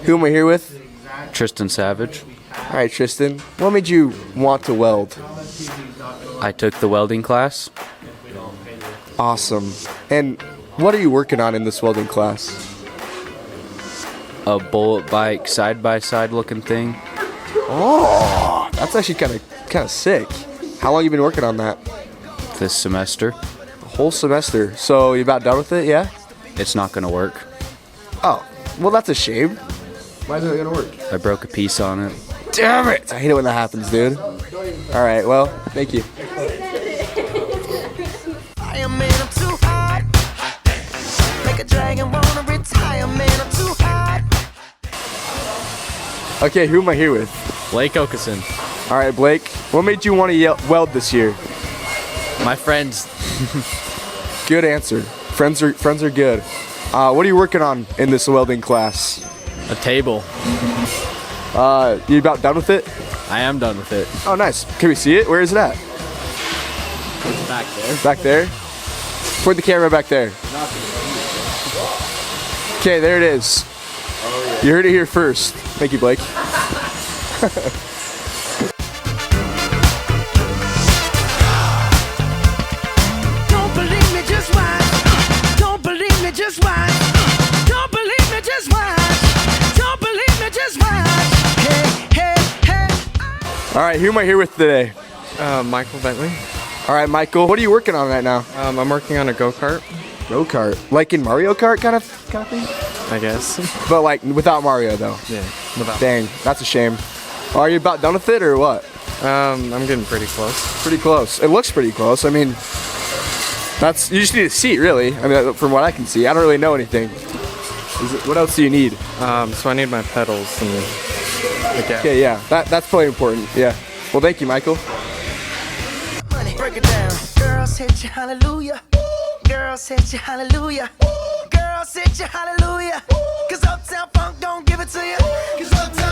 Who am I here with? Tristan Savage. All right, Tristan. What made you want to weld? I took the welding class. Awesome. And what are you working on in this welding class? A bullet bike side-by-side looking thing. Oh, that's actually kind of sick. How long you been working on that? This semester. A whole semester. So you about done with it? Yeah. It's not gonna work. Oh, well, that's a shame. Why isn't it gonna work? I broke a piece on it. Damn it! I hate it when that happens, dude. All right. Well, thank you. I'm too hot. Make a dragon wanna retire, man. I'm too hot. Okay, who am I here with? Blake Okeson. All right, Blake. What made you want to weld this year? My friends. Good answer. Friends are good. What are you working on in this welding class? A table. You about done with it? I am done with it. Oh, nice. Can we see it? Where is it at? It's back there. Back there? Point the camera back there. Okay, there it is. You heard it here first. Thank you, Blake. Don't believe me, just watch. Don't believe me, just watch. Don't believe me, just watch. Don't believe me, just watch. Hey, hey, hey. All right, who am I here with today? Michael Bentley. All right, Michael. What are you working on right now? I'm working on a go-kart, Go-kart. Like in Mario Kart kind of thing? I guess. But like without Mario, though. Yeah. Without. Dang, that's a shame. Are you about done with it or what? I'm getting pretty close. Pretty close. It looks pretty close. I mean, you just need a seat, really. I mean, from what I can see, I don't really know anything. What else do you need? So I need my pedals and the gas. Okay, yeah, that's probably important. Yeah. Well, thank you, Michael. Money, break it down. Girls hit you, hallelujah. Girls hit you, hallelujah. Girls hit you, hallelujah. 'Cause Uptown Funk don't give it to you. 'Cause Uptown